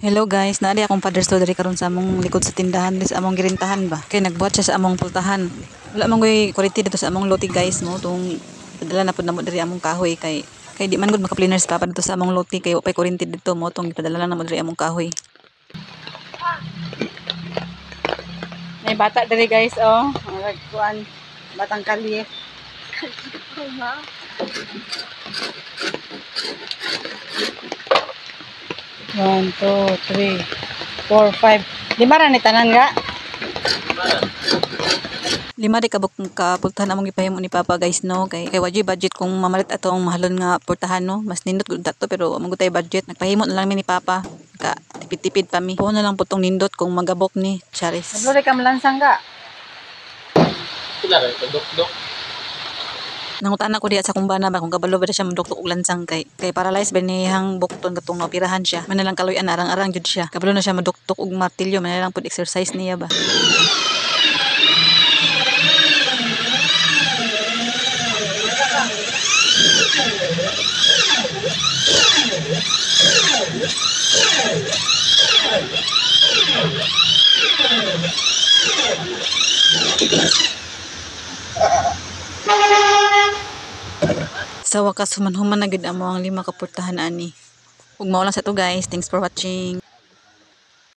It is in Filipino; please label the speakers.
Speaker 1: Hello guys, naali akong father's day diri karon sa among likod sa tindahan sa among girintahan ba. Kay nagbuhat siya sa among pultahan. Wala man koy quality dito sa among lote guys mo tong padala na pud namo diri among kahoy kay di man gud maka-planers pa dito sa among lote kay upay kuryente dito mo tong ipadala lang namo diri among kahoy. May bata diri guys oh, ang kuan batang kalye. One, two, three, four, five. Lima ra ni tanan nga. Lima di kabuk kapultahan among gipahimo ni Papa guys no kay waji budget kung mamalit ato ang mahalon nga portahan no mas nindot gud dato pero among gutay budget nagpahimo na lang mi ni Papa ka tipid-tipid pa mi po na lang putong nindot kung magabok ni Charis. Naglo ka malansang ka.
Speaker 2: Sila rin, dok-dok.
Speaker 1: Nangutana ko diya sa kumbana ba kung kabalo ba siya muduktok og lansang kay paralyzed ba niyang bukton katong naoperahan siya man lang kaloy arang-arang jud siya kabalo na siya maduktok og martilyo man lang pud exercise niya ba. Sa wakas human-human na gid amo ang lima ka portahan ani. Ug mao lang sa to guys. Thanks for watching.